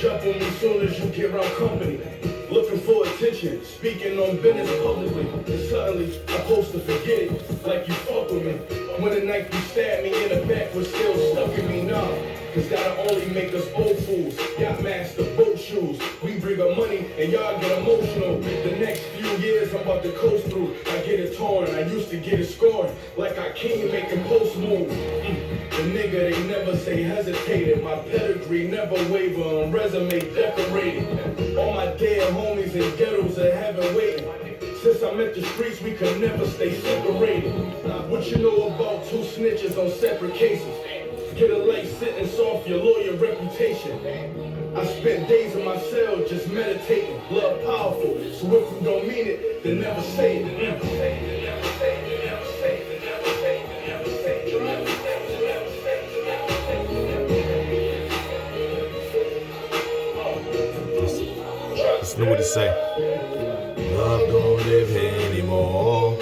Up on me as soon as you get around company. Looking for attention, speaking on business publicly. And suddenly, I supposed to forget it, like you fuck with me. When the knife you stabbed me in the back was still stuck in me, nah. Cause that'll only make us old fools. Yacht master, boat shoes. We bring up money and y'all get emotional. The next few years I'm about to coast through. I get it torn, I used to get it scored. Like I can't make a post move. The nigga, they never say hesitated. My pedigree never waver on resume decorated. All my dead homies in ghettos are heaven waiting. Since I met the streets, we could never stay separated. What you know about two snitches on separate cases? Get a light sentence off your lawyer reputation. I spent days in my cell just meditating. Love powerful, so if you don't mean it, then never say it. Never say it, never say it, never say it, never say it, never say it, never say it. Listen to what it say. Love don't live here anymore.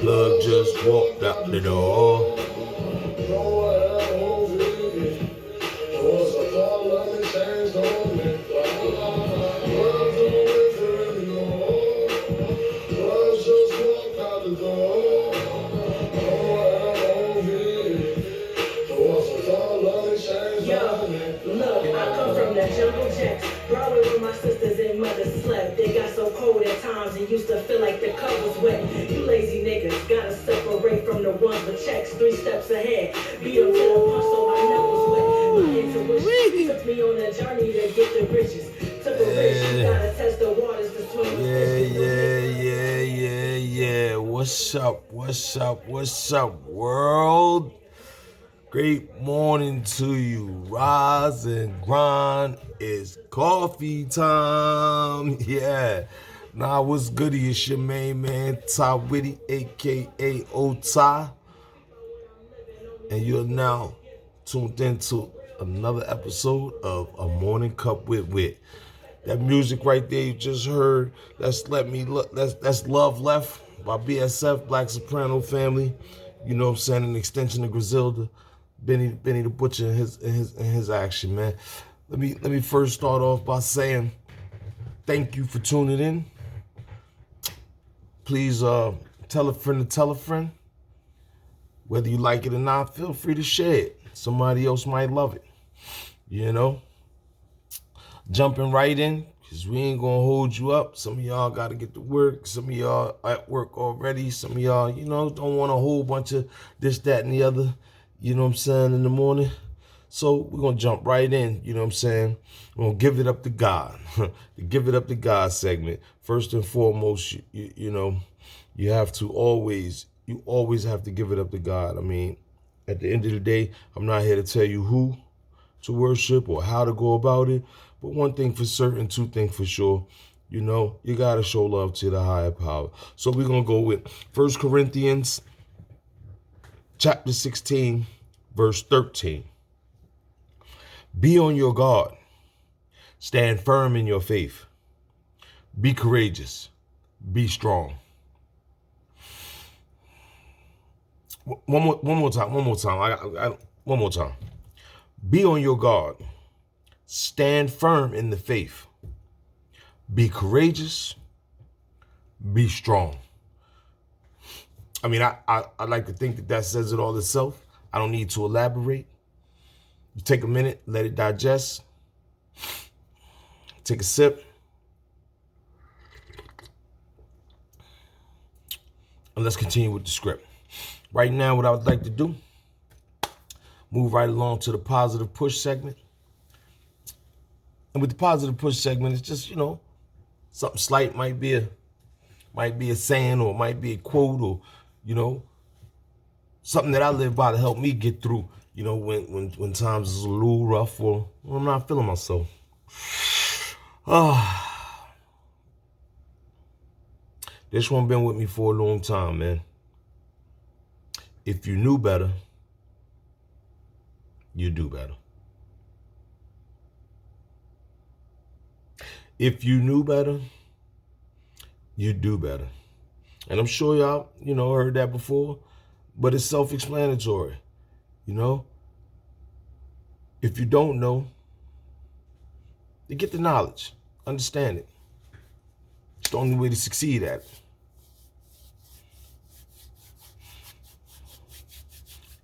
Love just walked out the door. Used to feel like the cover's wet. You lazy niggas gotta separate from the ones with checks 3 steps ahead. Beat them to the punch so my knuckles wet. My intuition took me on a journey to get the riches. Took a risk, you gotta test the waters to swim. Yeah. What's up, world? Great morning to you. Rise and grind. It's coffee time. Yeah. Nah, what's goody? It's your main man, TYWITTY, a.k.a. O-Ty. And you're now tuned into another episode of A Morning Cup With Wit. That music right there you just heard, that's Love Left by BSF, Black Soprano Family. You know what I'm saying? An extension of Griselda, Benny the Butcher in his action, man. Let me first start off by saying thank you for tuning in. Please tell a friend to tell a friend. Whether you like it or not, feel free to share it. Somebody else might love it. You know? Jumping right in, because we ain't going to hold you up. Some of y'all got to get to work. Some of y'all at work already. Some of y'all, don't want a whole bunch of this, that, and the other, you know what I'm saying, in the morning. So we're going to jump right in, you know what I'm saying? We're going to give it up to God. The Give It Up to God segment. First and foremost, you have to always have to give it up to God. I mean, at the end of the day, I'm not here to tell you who to worship or how to go about it. But one thing for certain, two things for sure, you got to show love to the higher power. So we're going to go with 1 Corinthians chapter 16, verse 13. Be on your guard. Stand firm in your faith. Be courageous. Be strong. One more time. One more time. Be on your guard. Stand firm in the faith. Be courageous. Be strong. I mean, I like to think that says it all itself. I don't need to elaborate. You take a minute, let it digest. Take a sip. And let's continue with the script. Right now, what I would like to do, move right along to the positive push segment. And with the positive push segment, it's just, something slight, might be a saying, or it might be a quote, or, something that I live by to help me get through, when times is a little rough or when I'm not feeling myself. This one been with me for a long time, man. If you knew better, you do better. If you knew better, you do better. And I'm sure y'all, heard that before, but it's self-explanatory, If you don't know, you get the knowledge, understand it. It's the only way to succeed at it.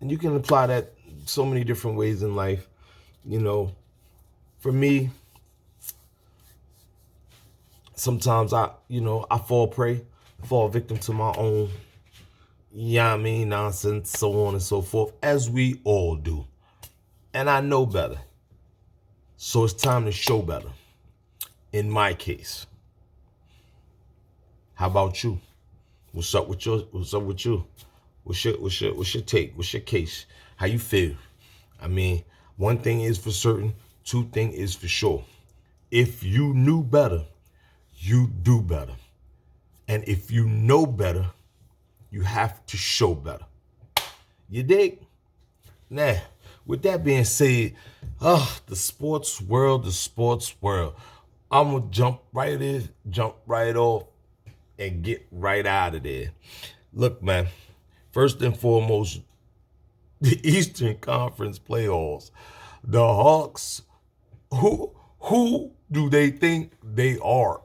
And you can apply that so many different ways in life. For me, sometimes I fall victim to my own, nonsense, so on and so forth, as we all do. And I know better. So it's time to show better. In my case. How about you? What's up with you? What's your take? What's your case? How you feel? I mean, one thing is for certain, two things is for sure. If you knew better, you do better. And if you know better, you have to show better. You dig? Now, with that being said, the sports world. I'm going to jump right off, and get right out of there. Look, man, first and foremost, the Eastern Conference playoffs. The Hawks, who do they think they are?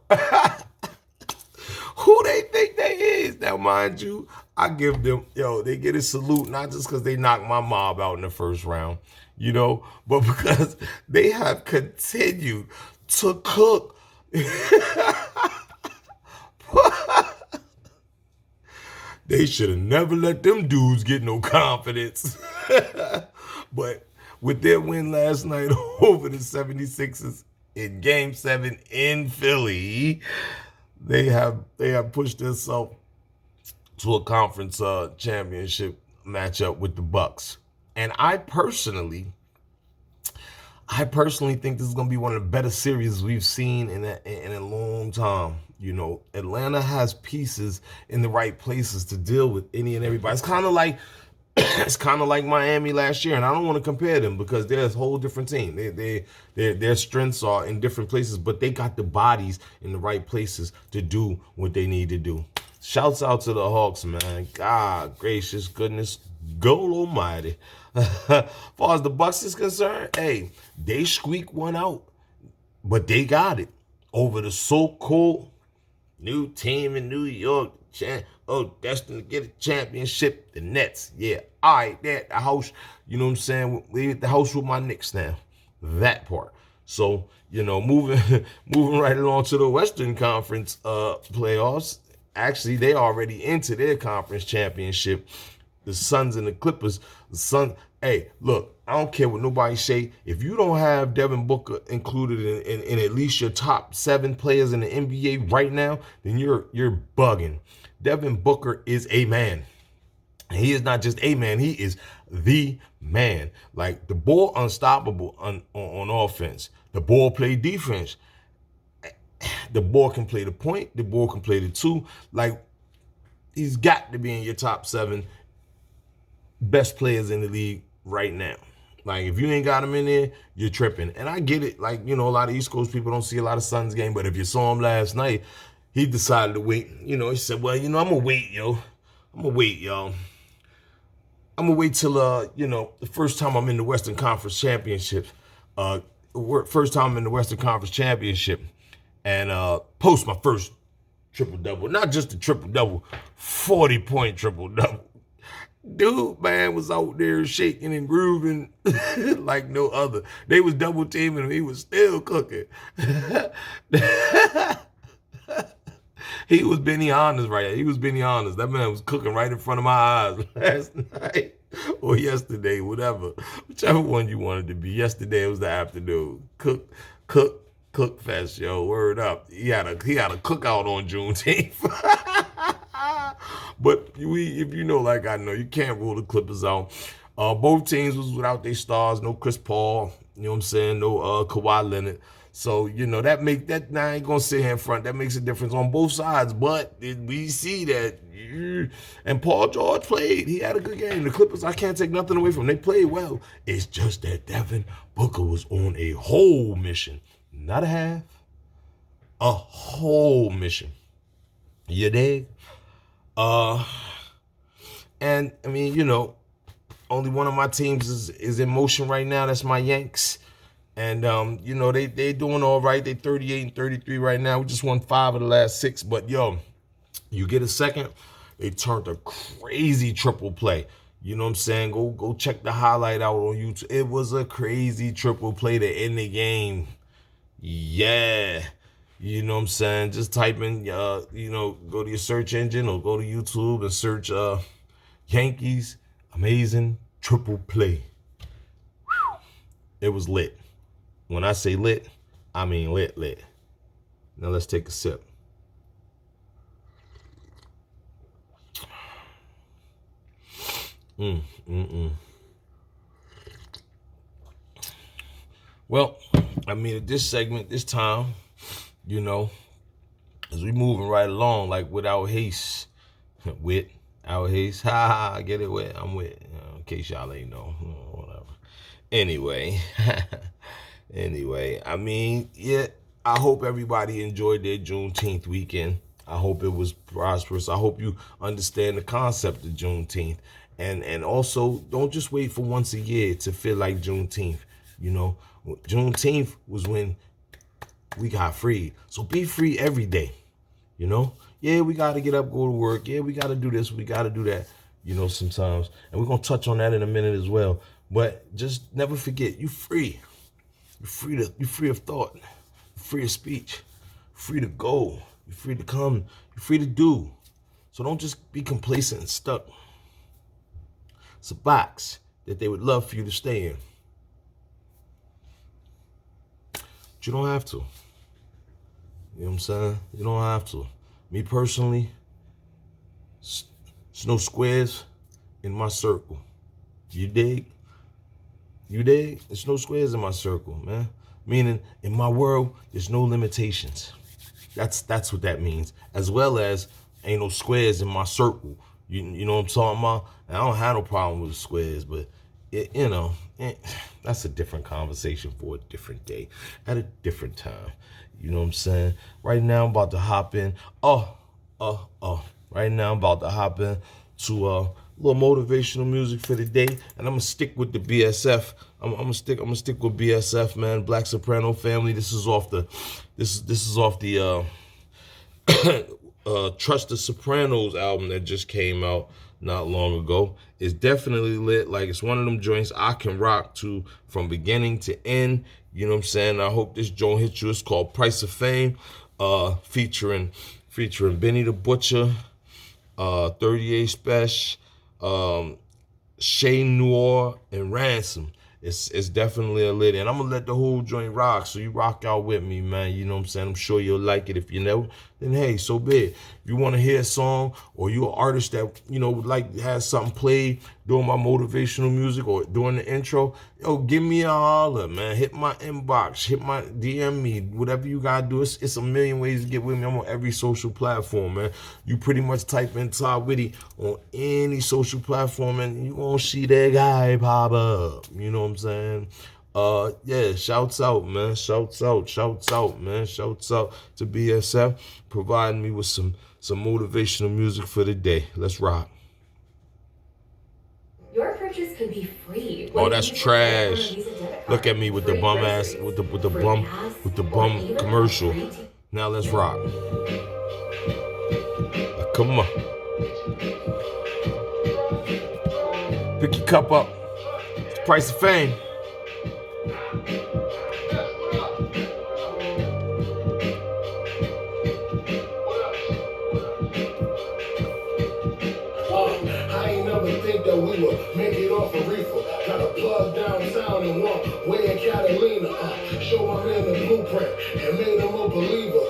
Who they think they is? Now, mind you, I give them, they get a salute, not just because they knocked my mob out in the first round, but because they have continued to cook. They should have never let them dudes get no confidence. But with their win last night over the 76ers in Game 7 in Philly, they have pushed themselves to a conference championship matchup with the Bucks. And I personally think this is going to be one of the better series we've seen in a long time. Atlanta has pieces in the right places to deal with any and everybody. It's kind of like Miami last year, and I don't want to compare them because they're a whole different team. Their strengths are in different places, but they got the bodies in the right places to do what they need to do. Shouts out to the Hawks, man. God gracious goodness, God almighty. As far as the Bucks is concerned, hey, they squeaked one out, but they got it over the so-called new team in New York. Destined to get a championship, the Nets. Yeah, all right, the house, you know what I'm saying? We at the house with my Knicks now. That part. So, moving right along to the Western Conference playoffs. Actually, they already into their conference championship. The Suns and the Clippers. The Suns, hey, look, I don't care what nobody say. If you don't have Devin Booker included in at least your top 7 players in the NBA right now, then you're bugging. Devin Booker is a man. And he is not just a man, he is the man. Like, the ball unstoppable on offense. The ball play defense. The ball can play the point. The ball can play the 2. Like, he's got to be in your top 7 best players in the league right now. Like, if you ain't got him in there, you're tripping. And I get it. Like, a lot of East Coast people don't see a lot of Suns game. But if you saw him last night, he decided to wait. He said, well, I'm going to wait, yo. I'm going to wait, y'all. I'm going to wait till, the first time I'm in the Western Conference Championship. First time I'm in the Western Conference Championship. And post my first triple-double. Not just a triple-double, 40-point triple-double. Dude, man, was out there shaking and grooving like no other. They was double teaming him. He was still cooking. He was Benny Honors right there. He was Benny Honors. That man was cooking right in front of my eyes last night or yesterday, whatever. Whichever one you wanted to be. Yesterday it was the afternoon. Cook fest, yo. Word up. He had a cookout on Juneteenth. But if you know like I know, you can't rule the Clippers out. Both teams was without their stars. No Chris Paul. You know what I'm saying? No Kawhi Leonard. So, you know, now I ain't gonna sit here in front. That makes a difference on both sides. But we see that, and Paul George played. He had a good game. The Clippers, I can't take nothing away from them. They played well. It's just that Devin Booker was on a whole mission. Not a half. A whole mission. You dig? And I mean, you know, only one of my teams is in motion right now. That's my Yanks. And you know, they doing all right. They 38-33 right now. We just won 5 of the last 6. But yo, you get a second, they turned a crazy triple play. You know what I'm saying? Go check the highlight out on YouTube. It was a crazy triple play to end the game. Yeah. You know what I'm saying? Just type in, you know, go to your search engine or go to YouTube and search Yankees amazing triple play. Whew. It was lit. When I say lit, I mean lit. Now let's take a sip. Well, I mean, at this segment, this time, you know, as we moving right along, like without haste, without haste, ha, get it wet, I'm wet, in case y'all ain't know, whatever. Anyway, I mean, yeah, I hope everybody enjoyed their Juneteenth weekend. I hope it was prosperous. I hope you understand the concept of Juneteenth. And also, don't just wait for once a year to feel like Juneteenth. You know, Juneteenth was when we got free. So be free every day. You know? Yeah, we got to get up, go to work. Yeah, we got to do this. We got to do that, you know, sometimes. And we're going to touch on that in a minute as well. But just never forget, you're free. You're free of thought. You're free of speech. You're free to go. You're free to come. You're free to do. So don't just be complacent and stuck. It's a box that they would love for you to stay in. But you don't have to. You know what I'm saying? You don't have to. Me personally, there's no squares in my circle. You dig? You dig? There's no squares in my circle, man. Meaning, in my world, there's no limitations. That's what that means. As well as, ain't no squares in my circle. You know what I'm talking about? And I don't have no problem with the squares, but, that's a different conversation for a different day, at a different time. You know what I'm saying? Right now, I'm about to hop in. Right now, I'm about to hop in to a little motivational music for the day, and I'm gonna stick with the BSF. I'm gonna stick with BSF, man. Black Soprano Family. This is off the Trust the Sopranos album that just came out not long ago. It's definitely lit. Like, it's one of them joints I can rock to from beginning to end. You know what I'm saying? I hope this joint hits you. It's called Price of Fame, featuring Benny the Butcher, 38 Special, Shay Noir, and Ransom. It's definitely a lit, and I'm gonna let the whole joint rock, so you rock out with me, man. You know what I'm saying? I'm sure you'll like it. If you know, then hey, so be it. If you want to hear a song, or you're an artist that, you know, would like to have something played during my motivational music or during the intro, yo, give me a holler, man. Hit my inbox, hit my DM me, whatever you gotta do. It's a million ways to get with me. I'm on every social platform, man. You pretty much type in TYWITTY on any social platform, and you gonna see that guy pop up. You know what I'm saying? Yeah, shouts out, man. Shouts out, man. Shouts out to BSF providing me with some motivational music for the day. Let's rock. Your purchase could be free. Oh, that's trash. Look at me with the bum ass, with the bum commercial. Now let's rock. Come on. Pick your cup up. It's the Price of Fame. I ain't never think that we would make it off a reefer. Got a plug downtown in one way in Catalina. Show my man the blueprint and made him a believer.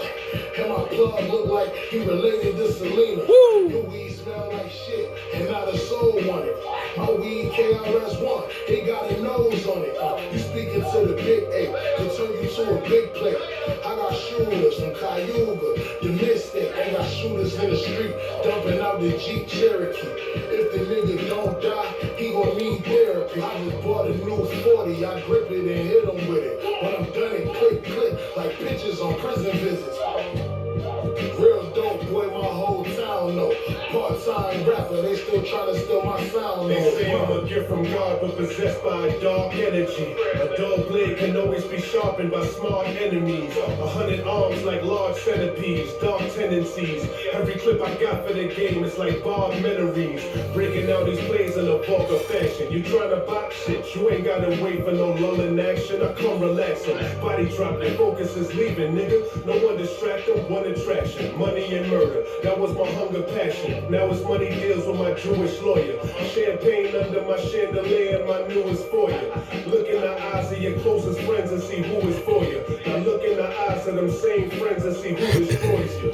And my plug look like he related to Selena. Your weed smell like shit and not a soul on it. My weed KRS-One, it got a nose on it. You speaking to the big A, to turn you to to a big plate. I got shooters from Cayuga, the mistake. I got shooters in the street, dumping out the Jeep Cherokee. If the nigga don't die, he gon' need therapy. I just bought a new 40, I grip it and hit him with it. When I'm done it, click, click, like bitches on prison visits. Real dope, boy, my whole town know. Part-time rapper, they still trying to steal my sound. They say I'm a gift from God, but possessed by a dark energy. A dull blade can always be sharpened by smart enemies. 100 arms like large centipedes, dark tendencies. Every clip I got for the game is like Bob memories. Breaking down these plays in a vulgar fashion. You tryna box shit, you ain't gotta wait for no lull in action. I come relaxing, body dropping, focus is leaving, nigga. No one distracted, one attraction. Money and murder, that was my hunger passion. Now it's money deals with my Jewish lawyer. Champagne under my chandelier and my newest foyer. Look in the eyes of your closest friends and see who is for you. Now look in the eyes of them same friends and see who destroys you.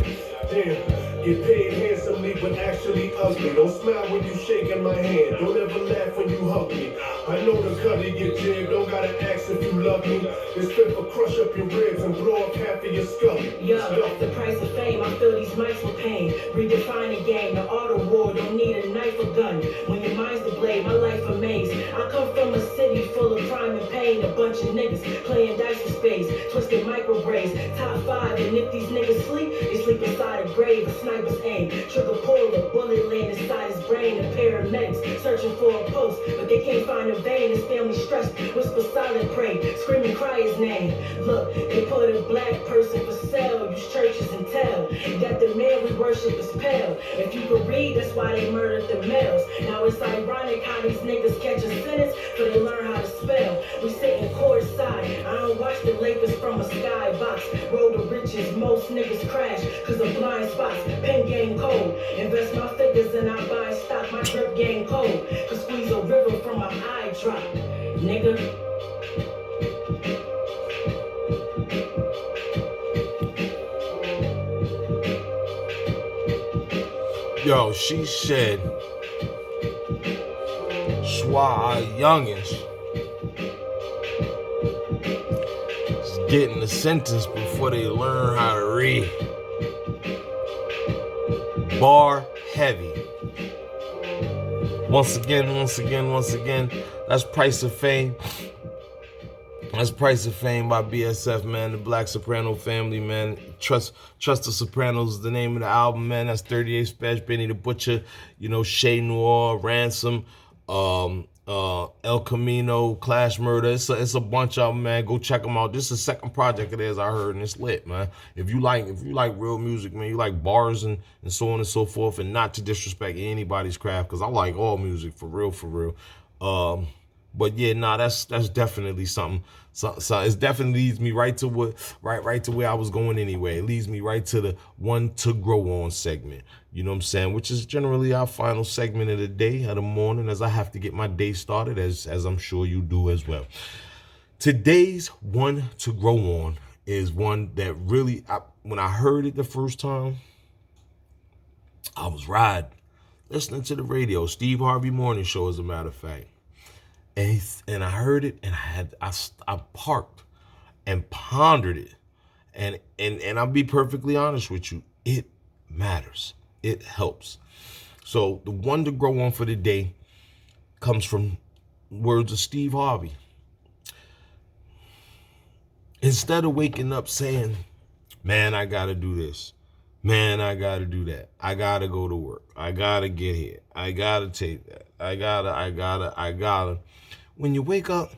Damn, get paid handsomely but actually ugly. Don't smile when you shaking my hand. Don't ever laugh when you hug me. I know the cut of your jib, don't gotta ask if you love me. This fit for crush up your ribs and blow up half of your skull. Yo, the price of fame, I feel these mics with pain. Redefine the game, the art of war, don't need a knife or gun. When your mind's the blade, my life a maze. I come from a city full of crime and pain. A bunch of niggas playing dice with space, twisted micro braids, top 5. And if these niggas sleep, they sleep inside a grave. A sniper's aim, trigger pull, a bullet land inside his brain. The paramedics searching for a pulse, but they can't find a vein. His family stressed, whisper silent pray, scream and cry his name. Look, they put a black person for sale, use churches and tell that the man we worship is pale. If you could read, that's why they murdered the males. Now it's ironic how these niggas catch a sentence, but they learn how to spell. We sit in court side, I don't watch the Lakers from a skybox. Road to riches, most niggas crash, cause of blind spots. Pen game cold, invest my figures and I buy stock. My drip game cold, cause squeeze a river from my eye drop, nigga. Yo, she said, Schwa youngins is getting the sentence before they learn how to read. Bar heavy. Once again, that's Price of Fame. That's Price of Fame by BSF, man. The Black Soprano Family, man. Trust the Sopranos is the name of the album, man. That's 38 Special, Benny the Butcher, you know, Shay Noir, Ransom, El Camino, Clash Murder. It's a bunch of them, man. Go check them out. This is the second project of theirs I heard, and it's lit, man. If you like real music, man, you like bars and so on and so forth, and not to disrespect anybody's craft, because I like all music for real. But yeah, nah, that's definitely something. So it definitely leads me right to where I was going anyway. It leads me right to the one to grow on segment. You know what I'm saying? Which is generally our final segment of the day, of the morning, as I have to get my day started, as I'm sure you do as well. Today's one to grow on is one that really, when I heard it the first time, I was riding, listening to the radio, Steve Harvey Morning Show, as a matter of fact. And I heard it, and I parked and pondered it, and I'll be perfectly honest with you, it matters, it helps. So the one to grow on for the day comes from words of Steve Harvey. Instead of waking up saying, man, I gotta do this, man, I gotta do that, I gotta go to work, I gotta get here, I gotta take that, I gotta. When you wake up,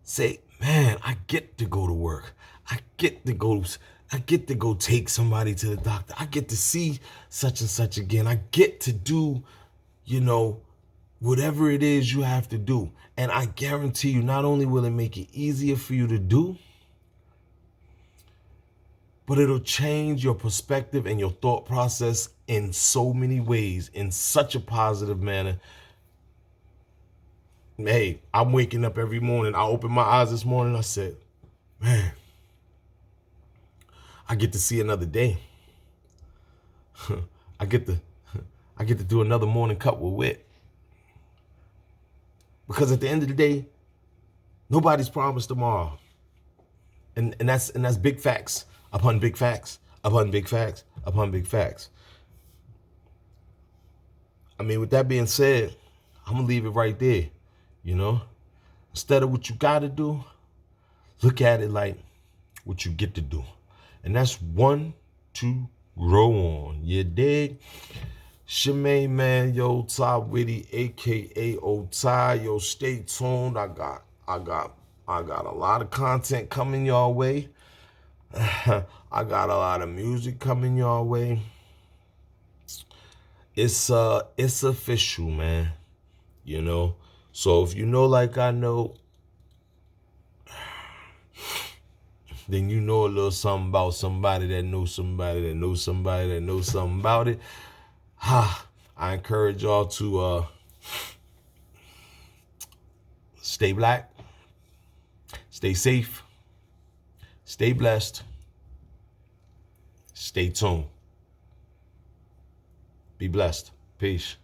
say, man, I get to go to work. I get to go take somebody to the doctor. I get to see such and such again. I get to do, you know, whatever it is you have to do. And I guarantee you, not only will it make it easier for you to do, but it'll change your perspective and your thought process in so many ways, in such a positive manner. Hey, I'm waking up every morning. I opened my eyes this morning. I said, man, I get to see another day. I get to do another morning cup with wit. Because at the end of the day, Nobody's promised tomorrow. And that's big facts upon big facts upon big facts upon big facts. I mean, with that being said, I'm gonna leave it right there. You know, instead of what you gotta do, look at it like what you get to do. And that's one to grow on. You dig? It's your main man, yo, TYWITTY, aka Ty. Yo, stay tuned. I got a lot of content coming your way. I got a lot of music coming your way. It's official, man. You know. So if you know like I know, then you know a little something about somebody that knows somebody that knows somebody that knows something about it. I encourage y'all to stay black, stay safe, stay blessed, stay tuned. Be blessed. Peace.